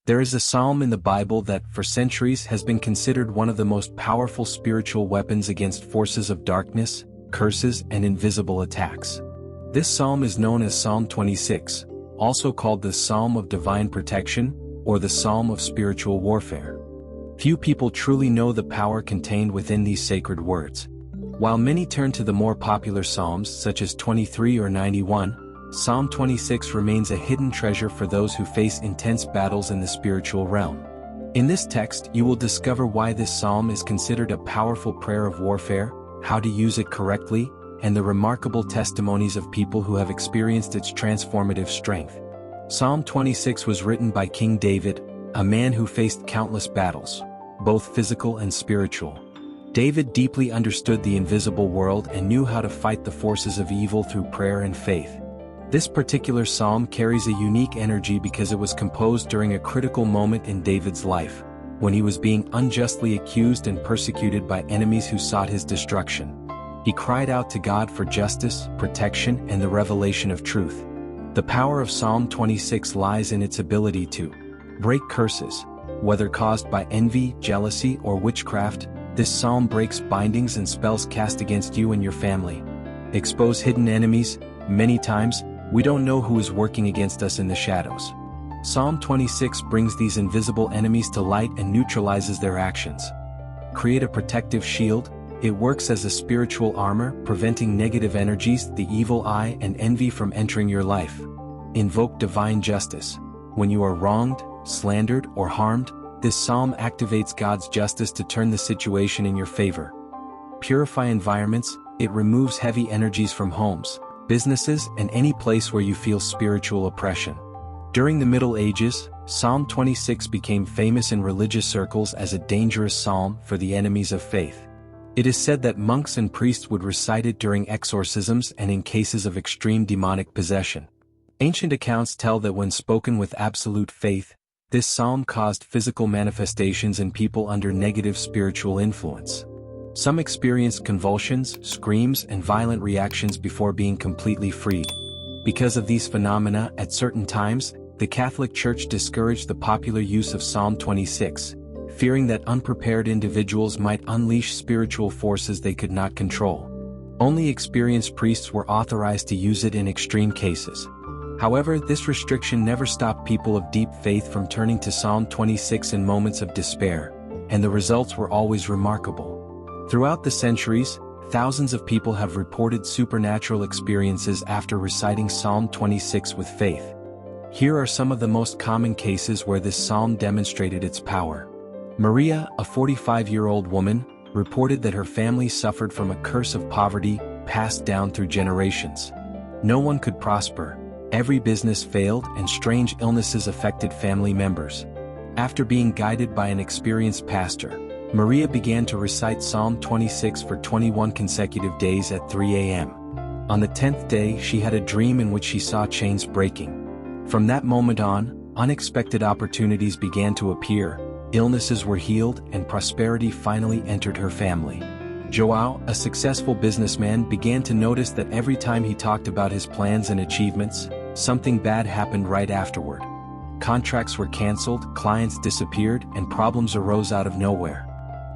There is a psalm in the Bible that, for centuries, has been considered one of the most powerful spiritual weapons against forces of darkness, curses, and invisible attacks. This psalm is known as Psalm 26, also called the Psalm of Divine Protection, or the Psalm of Spiritual Warfare. Few people truly know the power contained within these sacred words. While many turn to the more popular psalms such as 23 or 91, Psalm 26 remains a hidden treasure for those who face intense battles in the spiritual realm. In this text, you will discover why this psalm is considered a powerful prayer of warfare, how to use it correctly, and the remarkable testimonies of people who have experienced its transformative strength. Psalm 26 was written by King David, a man who faced countless battles, both physical and spiritual. David deeply understood the invisible world and knew how to fight the forces of evil through prayer and faith. This particular psalm carries a unique energy because it was composed during a critical moment in David's life, when he was being unjustly accused and persecuted by enemies who sought his destruction. He cried out to God for justice, protection, and the revelation of truth. The power of Psalm 26 lies in its ability to break curses. Whether caused by envy, jealousy, or witchcraft, this psalm breaks bindings and spells cast against you and your family. Expose hidden enemies. Many times, we don't know who is working against us in the shadows. Psalm 26 brings these invisible enemies to light and neutralizes their actions. Create a protective shield. It works as a spiritual armor, preventing negative energies, the evil eye, and envy from entering your life. Invoke divine justice. When you are wronged, slandered, or harmed, this psalm activates God's justice to turn the situation in your favor. Purify environments. It removes heavy energies from homes, businesses, and any place where you feel spiritual oppression. During the Middle Ages, Psalm 26 became famous in religious circles as a dangerous psalm for the enemies of faith. It is said that monks and priests would recite it during exorcisms and in cases of extreme demonic possession. Ancient accounts tell that when spoken with absolute faith, this psalm caused physical manifestations in people under negative spiritual influence. Some experienced convulsions, screams, and violent reactions before being completely freed. Because of these phenomena, at certain times, the Catholic Church discouraged the popular use of Psalm 26, fearing that unprepared individuals might unleash spiritual forces they could not control. Only experienced priests were authorized to use it in extreme cases. However, this restriction never stopped people of deep faith from turning to Psalm 26 in moments of despair, and the results were always remarkable. Throughout the centuries, thousands of people have reported supernatural experiences after reciting Psalm 26 with faith. Here are some of the most common cases where this psalm demonstrated its power. Maria, a 45-year-old woman, reported that her family suffered from a curse of poverty passed down through generations. No one could prosper, every business failed, and strange illnesses affected family members. After being guided by an experienced pastor, Maria began to recite Psalm 26 for 21 consecutive days at 3 a.m. On the 10th day, she had a dream in which she saw chains breaking. From that moment on, unexpected opportunities began to appear, illnesses were healed, and prosperity finally entered her family. Joao, a successful businessman, began to notice that every time he talked about his plans and achievements, something bad happened right afterward. Contracts were canceled, clients disappeared, and problems arose out of nowhere.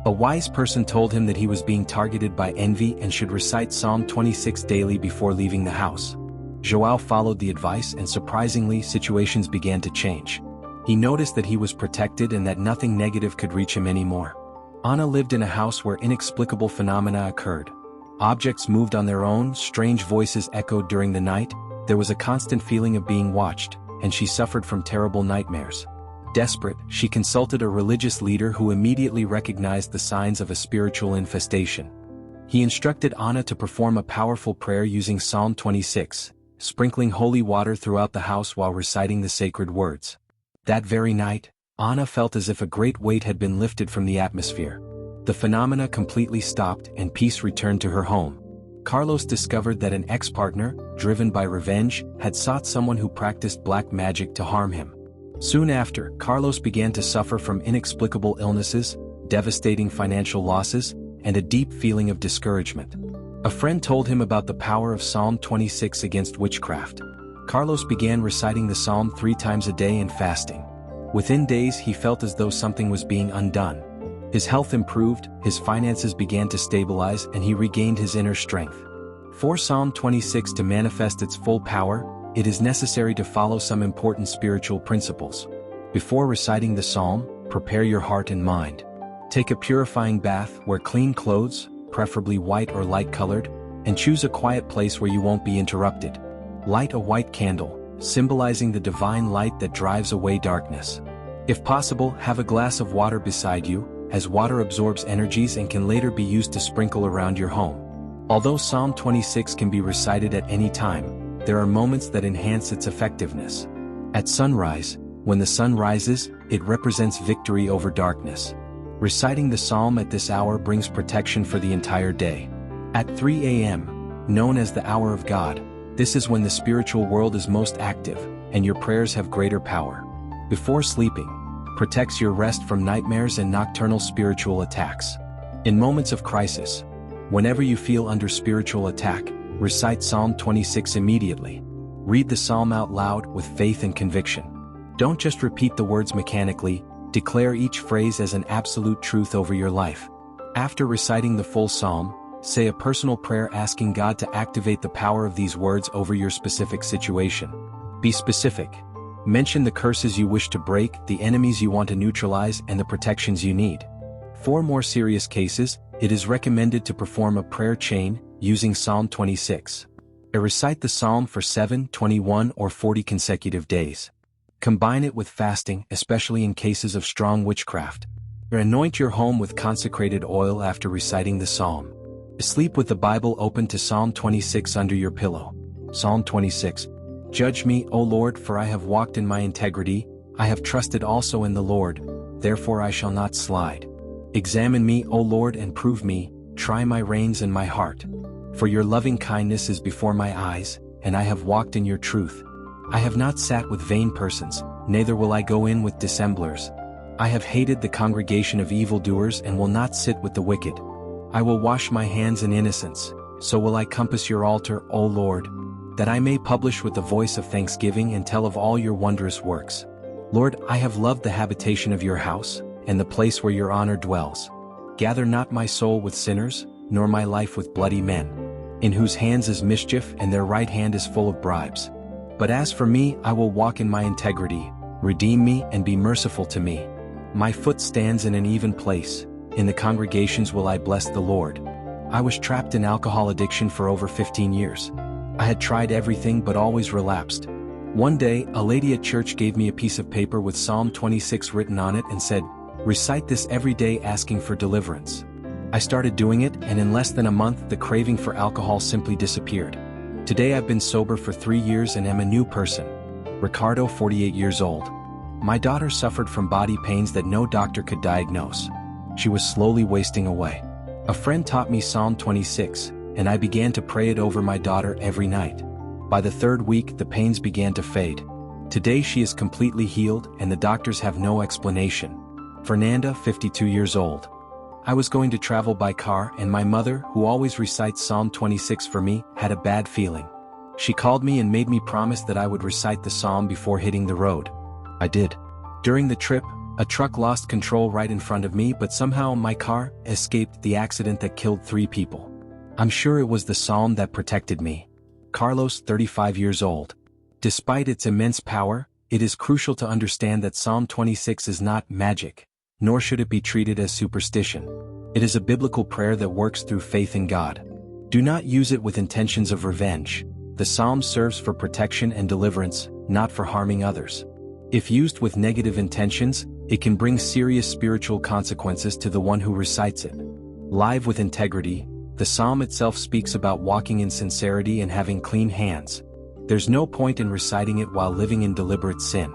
A wise person told him that he was being targeted by envy and should recite Psalm 26 daily before leaving the house. Joao followed the advice, and surprisingly, situations began to change. He noticed that he was protected and that nothing negative could reach him anymore. Anna lived in a house where inexplicable phenomena occurred. Objects moved on their own, strange voices echoed during the night, there was a constant feeling of being watched, and she suffered from terrible nightmares. Desperate, she consulted a religious leader who immediately recognized the signs of a spiritual infestation. He instructed Anna to perform a powerful prayer using Psalm 26, sprinkling holy water throughout the house while reciting the sacred words. That very night, Anna felt as if a great weight had been lifted from the atmosphere. The phenomena completely stopped and peace returned to her home. Carlos discovered that an ex-partner, driven by revenge, had sought someone who practiced black magic to harm him. Soon after, Carlos began to suffer from inexplicable illnesses, devastating financial losses, and a deep feeling of discouragement. A friend told him about the power of Psalm 26 against witchcraft. Carlos began reciting the psalm 3 times a day and fasting. Within days he felt as though something was being undone. His health improved, his finances began to stabilize, and he regained his inner strength. For Psalm 26 to manifest its full power, it is necessary to follow some important spiritual principles. Before reciting the psalm, prepare your heart and mind. Take a purifying bath, wear clean clothes, preferably white or light-colored, and choose a quiet place where you won't be interrupted. Light a white candle, symbolizing the divine light that drives away darkness. If possible, have a glass of water beside you, as water absorbs energies and can later be used to sprinkle around your home. Although Psalm 26 can be recited at any time, there are moments that enhance its effectiveness. At sunrise, when the sun rises, it represents victory over darkness. Reciting the psalm at this hour brings protection for the entire day. At 3 a.m., known as the hour of God, this is when the spiritual world is most active, and your prayers have greater power. Before sleeping, protects your rest from nightmares and nocturnal spiritual attacks. In moments of crisis, whenever you feel under spiritual attack, recite Psalm 26 immediately. Read the psalm out loud with faith and conviction. Don't just repeat the words mechanically, declare each phrase as an absolute truth over your life. After reciting the full psalm, say a personal prayer asking God to activate the power of these words over your specific situation. Be specific. Mention the curses you wish to break, the enemies you want to neutralize, and the protections you need. For more serious cases, it is recommended to perform a prayer chain using Psalm 26. Recite the psalm for 7, 21, or 40 consecutive days. Combine it with fasting, especially in cases of strong witchcraft. Anoint your home with consecrated oil after reciting the psalm. Sleep with the Bible open to Psalm 26 under your pillow. Psalm 26. Judge me, O Lord, for I have walked in my integrity, I have trusted also in the Lord, therefore I shall not slide. Examine me, O Lord, and prove me, try my reins and my heart. For your loving kindness is before my eyes, and I have walked in your truth. I have not sat with vain persons, neither will I go in with dissemblers. I have hated the congregation of evildoers and will not sit with the wicked. I will wash my hands in innocence, so will I compass your altar, O Lord, that I may publish with the voice of thanksgiving and tell of all your wondrous works. Lord, I have loved the habitation of your house, and the place where your honor dwells. Gather not my soul with sinners, nor my life with bloody men, in whose hands is mischief and their right hand is full of bribes. But as for me, I will walk in my integrity, redeem me and be merciful to me. My foot stands in an even place, in the congregations will I bless the Lord. I was trapped in alcohol addiction for over 15 years. I had tried everything but always relapsed. One day, a lady at church gave me a piece of paper with Psalm 26 written on it and said, recite this every day asking for deliverance. I started doing it, and in less than a month the craving for alcohol simply disappeared. Today I've been sober for 3 years and am a new person. Ricardo, 48 years old. My daughter suffered from body pains that no doctor could diagnose. She was slowly wasting away. A friend taught me Psalm 26, and I began to pray it over my daughter every night. By the 3rd week the pains began to fade. Today she is completely healed and the doctors have no explanation. Fernanda, 52 years old. I was going to travel by car and my mother, who always recites Psalm 26 for me, had a bad feeling. She called me and made me promise that I would recite the psalm before hitting the road. I did. During the trip, a truck lost control right in front of me, but somehow my car escaped the accident that killed 3 people. I'm sure it was the psalm that protected me. Carlos, 35 years old. Despite its immense power, it is crucial to understand that Psalm 26 is not magic, nor should it be treated as superstition. It is a biblical prayer that works through faith in God. Do not use it with intentions of revenge. The psalm serves for protection and deliverance, not for harming others. If used with negative intentions, it can bring serious spiritual consequences to the one who recites it. Live with integrity, the psalm itself speaks about walking in sincerity and having clean hands. There's no point in reciting it while living in deliberate sin.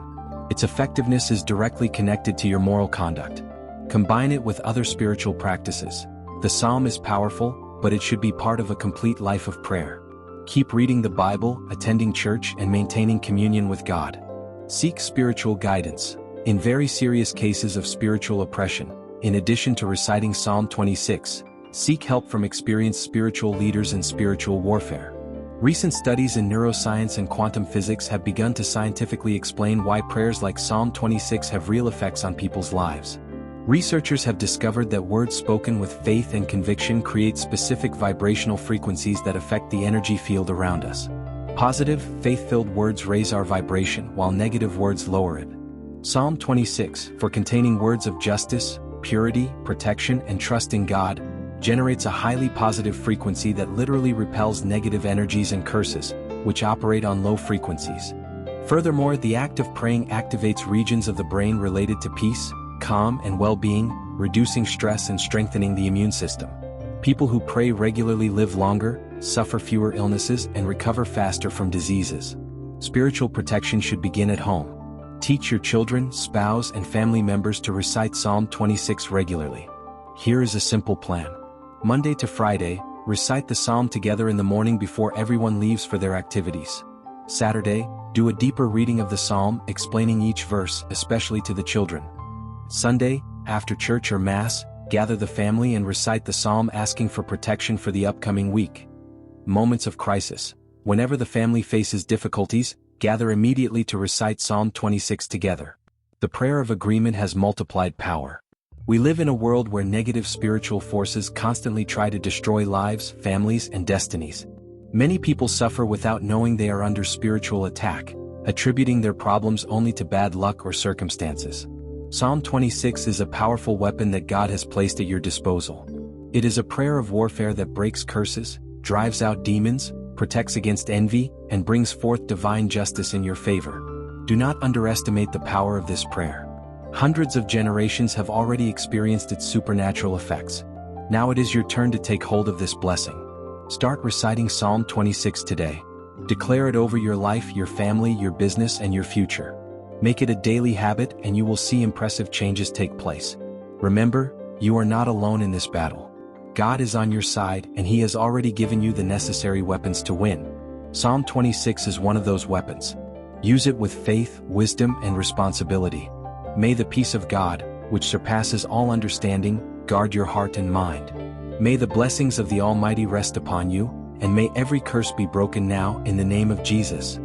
Its effectiveness is directly connected to your moral conduct. Combine it with other spiritual practices. The psalm is powerful, but it should be part of a complete life of prayer. Keep reading the Bible, attending church, and maintaining communion with God. Seek spiritual guidance. In very serious cases of spiritual oppression, in addition to reciting Psalm 26, seek help from experienced spiritual leaders in spiritual warfare. Recent studies in neuroscience and quantum physics have begun to scientifically explain why prayers like Psalm 26 have real effects on people's lives. Researchers have discovered that words spoken with faith and conviction create specific vibrational frequencies that affect the energy field around us. Positive, faith-filled words raise our vibration, while negative words lower it. Psalm 26, for containing words of justice, purity, protection, and trust in God, generates a highly positive frequency that literally repels negative energies and curses, which operate on low frequencies. Furthermore, the act of praying activates regions of the brain related to peace, calm, and well-being, reducing stress and strengthening the immune system. People who pray regularly live longer, suffer fewer illnesses, and recover faster from diseases. Spiritual protection should begin at home. Teach your children, spouse, and family members to recite Psalm 26 regularly. Here is a simple plan. Monday to Friday, recite the psalm together in the morning before everyone leaves for their activities. Saturday, do a deeper reading of the psalm, explaining each verse, especially to the children. Sunday, after church or mass, gather the family and recite the psalm asking for protection for the upcoming week. Moments of crisis. Whenever the family faces difficulties, gather immediately to recite Psalm 26 together. The prayer of agreement has multiplied power. We live in a world where negative spiritual forces constantly try to destroy lives, families, and destinies. Many people suffer without knowing they are under spiritual attack, attributing their problems only to bad luck or circumstances. Psalm 26 is a powerful weapon that God has placed at your disposal. It is a prayer of warfare that breaks curses, drives out demons, protects against envy, and brings forth divine justice in your favor. Do not underestimate the power of this prayer. Hundreds of generations have already experienced its supernatural effects. Now it is your turn to take hold of this blessing. Start reciting Psalm 26 today. Declare it over your life, your family, your business, and your future. Make it a daily habit and you will see impressive changes take place. Remember, you are not alone in this battle. God is on your side and He has already given you the necessary weapons to win. Psalm 26 is one of those weapons. Use it with faith, wisdom, and responsibility. May the peace of God, which surpasses all understanding, guard your heart and mind. May the blessings of the Almighty rest upon you, and may every curse be broken now in the name of Jesus.